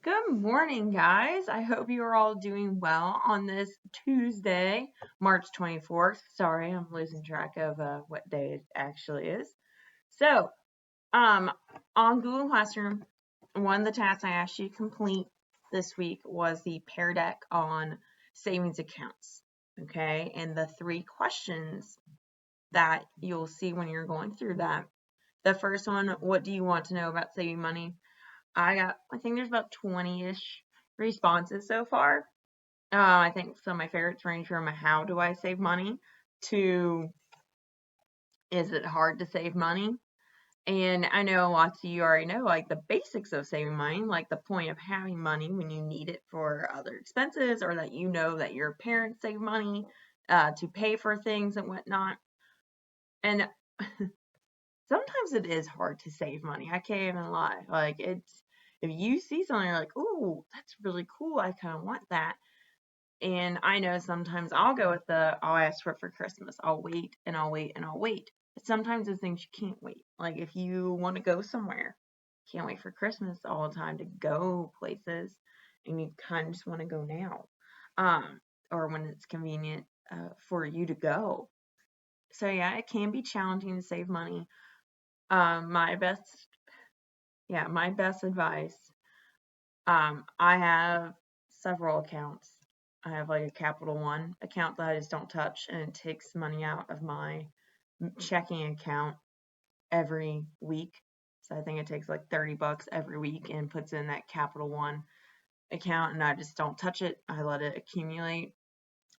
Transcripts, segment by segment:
Good morning, guys. I hope you are all doing well on this Tuesday, March 24th. Sorry, I'm losing track of what day it actually is. So, on Google Classroom, one of the tasks I asked you to complete this week was the Pear Deck on savings accounts. Okay, and the three questions that you'll see when you're going through that. The first one, what do you want to know about saving money? I think there's about 20-ish responses so far. I think some of my favorites range from how do I save money to is it hard to save money? And I know lots of you already know like the basics of saving money, like the point of having money when you need it for other expenses, or that you know that your parents save money to pay for things and whatnot. And sometimes it is hard to save money. I can't even lie. Like it's if you see something you're like, "Ooh, that's really cool. I kind of want that." And I know sometimes I'll go with I'll ask for it for Christmas. I'll wait and I'll wait and I'll wait. But sometimes there's things you can't wait. Like if you want to go somewhere, can't wait for Christmas all the time to go places, and you kind of just want to go now, or when it's convenient for you to go. So yeah, it can be challenging to save money. My best my best advice. I have several accounts. I have like a Capital One account that I just don't touch, and it takes money out of my checking account every week. So I think it takes like $30 every week and puts in that Capital One account, and I just don't touch it. I let it accumulate,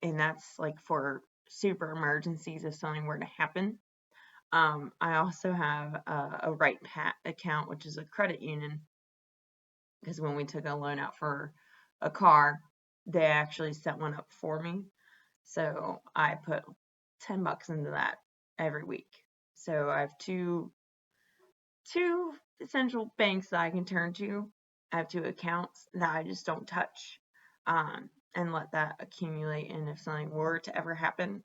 and that's like for super emergencies if something were to happen. I also have a Right Pat account, which is a credit union, because when we took a loan out for a car, they actually set one up for me. So I put $10 into that every week. So I have two essential banks that I can turn to. I have two accounts that I just don't touch, and let that accumulate. And if something were to ever happen,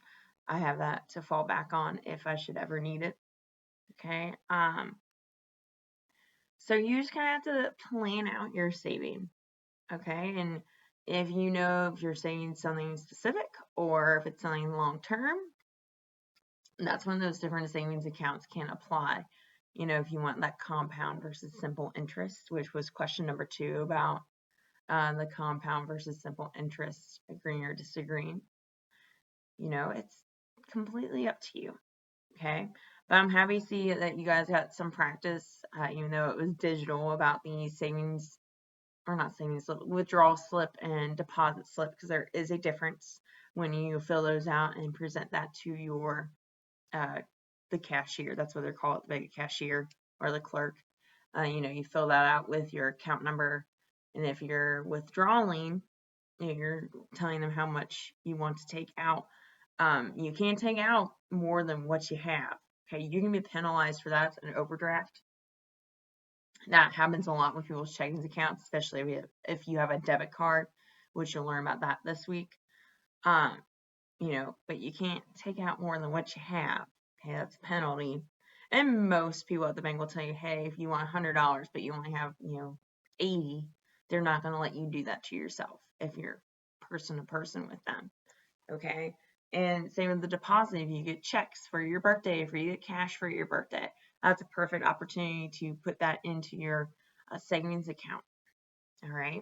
I have that to fall back on if I should ever need it. Okay. So you just kind of have to plan out your saving. Okay. And if you know if you're saving something specific or if it's something long term, that's when those different savings accounts can apply. You know, if you want that compound versus simple interest, which was question number 2 about the compound versus simple interest, agreeing or disagreeing. You know, it's completely up to you. Okay. But I'm happy to see that you guys got some practice, even though it was digital, about the savings, or not savings slip, withdrawal slip and deposit slip, because there is a difference when you fill those out and present that to your the cashier. That's what they're called, the cashier or the clerk. You fill that out with your account number, and if you're withdrawing, you're telling them how much you want to take out. You can't take out more than what you have. Okay, you can be penalized for that, an overdraft. That happens a lot with people's checking accounts, especially if you have a debit card, which you'll learn about that this week. Um, but you can't take out more than what you have. Okay, that's a penalty. And most people at the bank will tell you, hey, if you want $100, but you only have, 80, they're not going to let you do that to yourself if you're person to person with them. Okay. And same with the deposit. If you get checks for your birthday, if you get cash for your birthday, that's a perfect opportunity to put that into your savings account. All right.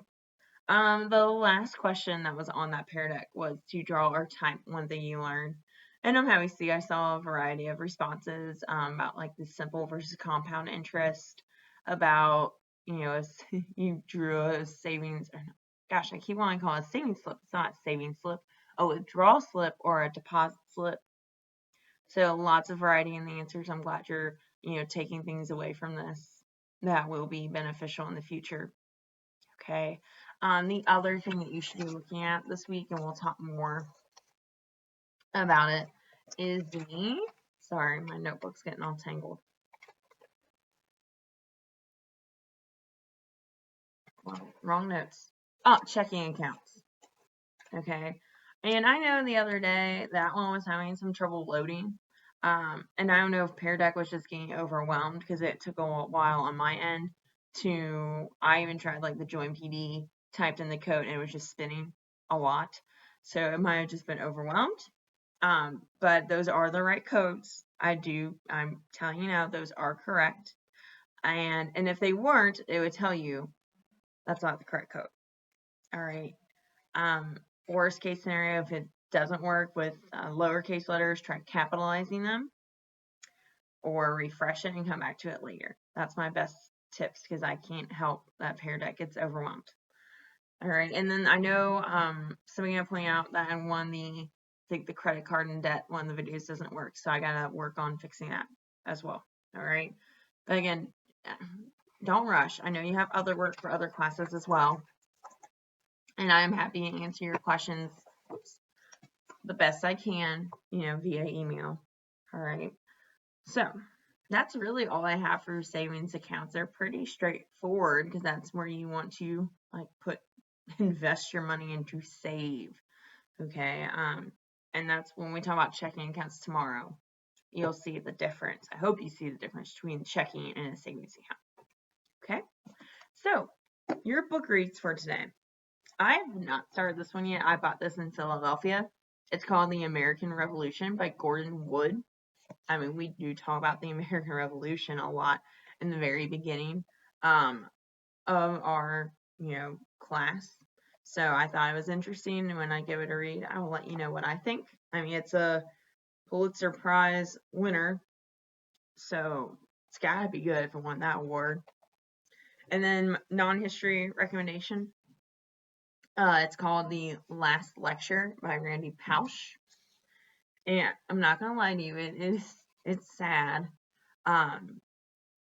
The last question that was on that Pear Deck was to draw or type one thing you learned. And I'm happy to see I saw a variety of responses about like the simple versus compound interest, about, you drew a savings, or gosh, I keep wanting to call it a savings slip. It's not a savings slip, a withdrawal slip or a deposit slip. So lots of variety in the answers. I'm glad you're, taking things away from this that will be beneficial in the future. Okay. The other thing that you should be looking at this week, and we'll talk more about it, is sorry, my notebook's getting all tangled. Wrong notes. Oh, checking accounts. Okay. And I know the other day that one was having some trouble loading. And I don't know if Pear Deck was just getting overwhelmed because it took a while on my end I even tried like the Join PD, typed in the code, and it was just spinning a lot. So it might have just been overwhelmed. But those are the right codes. I'm telling you now, those are correct. And if they weren't, it would tell you that's not the correct code. All right. Worst case scenario, if it doesn't work with lowercase letters, try capitalizing them or refresh it and come back to it later. That's my best tips because I can't help that Pear Deck gets overwhelmed. All right. And then I know somebody going to point out that I think the credit card in debt one of the videos doesn't work. So I got to work on fixing that as well. All right. But again, don't rush. I know you have other work for other classes as well. And I am happy to answer your questions the best I can, via email. All right. So that's really all I have for savings accounts. They're pretty straightforward because that's where you want to invest your money into save. Okay. And that's when we talk about checking accounts tomorrow. You'll see the difference. I hope you see the difference between checking and a savings account. Okay. So your book reads for today. I have not started this one yet. I bought this in Philadelphia. It's called The American Revolution by Gordon Wood. I mean, we do talk about the American Revolution a lot in the very beginning of our, class. So I thought it was interesting, and when I give it a read, I will let you know what I think. I mean, it's a Pulitzer Prize winner, so it's gotta be good if it won that award. And then non-history recommendation. It's called The Last Lecture by Randy Pausch. And I'm not gonna lie to you, it's sad.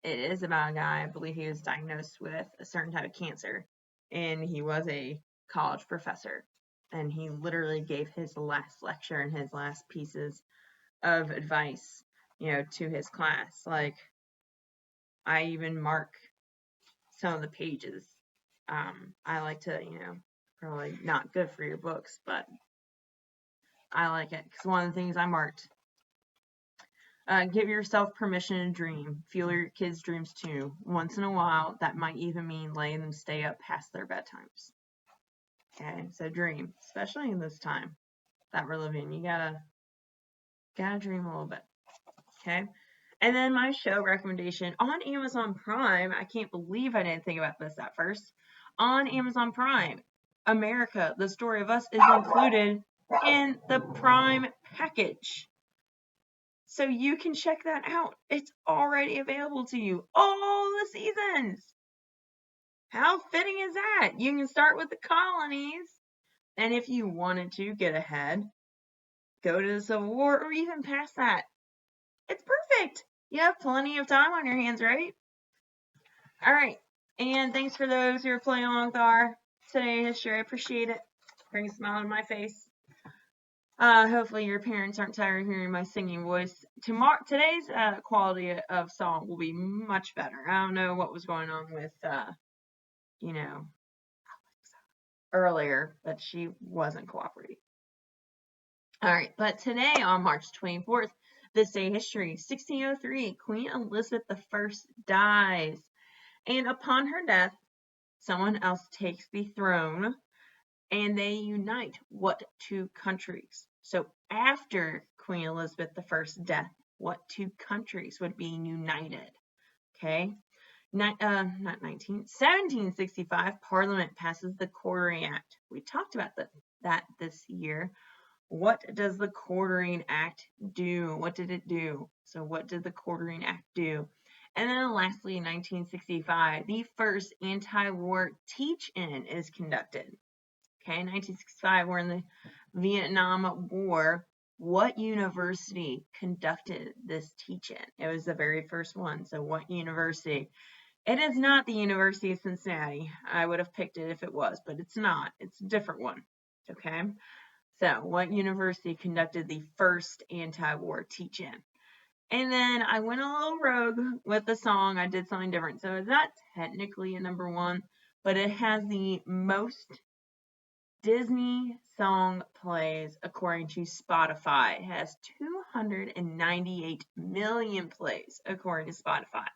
It is about a guy, I believe he was diagnosed with a certain type of cancer, and he was a college professor, and he literally gave his last lecture and his last pieces of advice, to his class. Like, I even mark some of the pages. I like to, probably not good for your books, but I like it because one of the things I marked. Give yourself permission to dream. Fuel your kids' dreams too. Once in a while, that might even mean letting them stay up past their bedtimes. Okay, so dream, especially in this time that we're living. You gotta dream a little bit. Okay, and then my show recommendation on Amazon Prime. I can't believe I didn't think about this at first. On Amazon Prime, America: The Story of Us is included in the Prime package. So you can check that out. It's already available to you. All the seasons. How fitting is that? You can start with the colonies. And if you wanted to get ahead, go to the Civil War or even past that. It's perfect. You have plenty of time on your hands, right? All right. And thanks for those who are playing along with our Today in History. I appreciate it. Brings a smile to my face. Hopefully your parents aren't tired of hearing my singing voice. Today's quality of song will be much better. I don't know what was going on with, earlier, but she wasn't cooperating. All right, but today on March 24th, this day in history, 1603, Queen Elizabeth I dies. And upon her death, someone else takes the throne and they unite what two countries? So after Queen Elizabeth I's death, what two countries would be united? Okay. 1765, Parliament passes the Quartering Act. We talked about that this year. What does the Quartering Act do? What did it do? So what did the Quartering Act do? And then lastly, in 1965, the first anti-war teach-in is conducted. Okay, 1965, we're in the Vietnam War. What university conducted this teach-in? It was the very first one. So what university? It is not the University of Cincinnati. I would have picked it if it was, but it's not. It's a different one. Okay? So what university conducted the first anti-war teach-in? And then I went a little rogue with the song. I did something different. So it's not technically a number one, but it has the most Disney song plays according to Spotify. It has 298 million plays according to Spotify.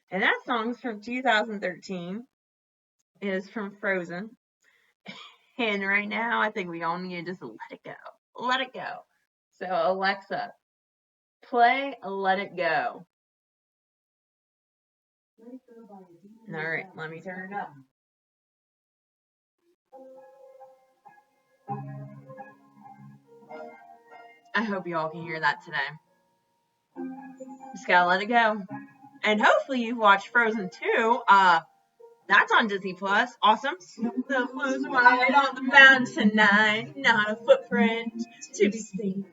And that song's from 2013. It is from Frozen. And right now, I think we all need to just let it go. Let it go. So, Alexa, play Let It Go. All right, let me turn it up. I hope you all can hear that today. Just gotta let it go. And hopefully you've watched Frozen 2. That's on Disney Plus. Awesome. That was right on the mountain tonight, not a footprint to be seen.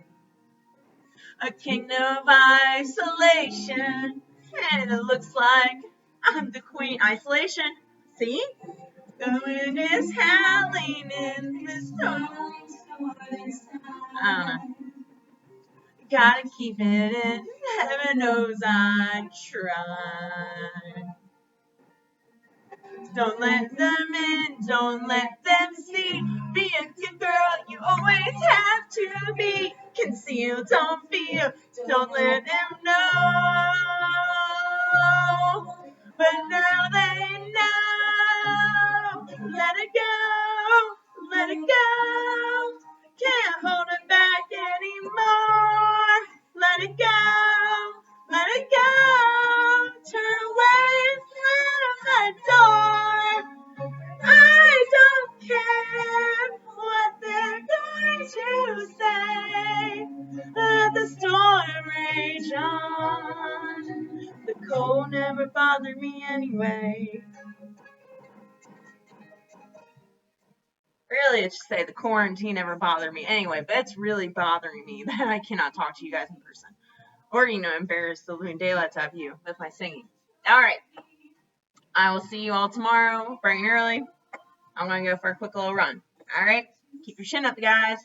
A kingdom of isolation, and it looks like I'm the queen. Isolation. See? The wind is howling in the storm. I don't know. Gotta keep it in. Heaven knows I try. Don't let them in, don't let them see. Be a good girl, you always have to be. Conceal, don't feel, don't let them know. But now they know. Let it go, let it go. Can't hold it back anymore. Let it go, let it go. Turn away and slam the door. I don't care what they're going to say. Let the storm rage on. The cold never bothered me anyway. Really, it should say the quarantine never bothered me anyway, but it's really bothering me that I cannot talk to you guys in person. Or, embarrass the living daylights out of you with my singing. Alright. I will see you all tomorrow, bright and early. I'm going to go for a quick little run. Alright? Keep your chin up, guys.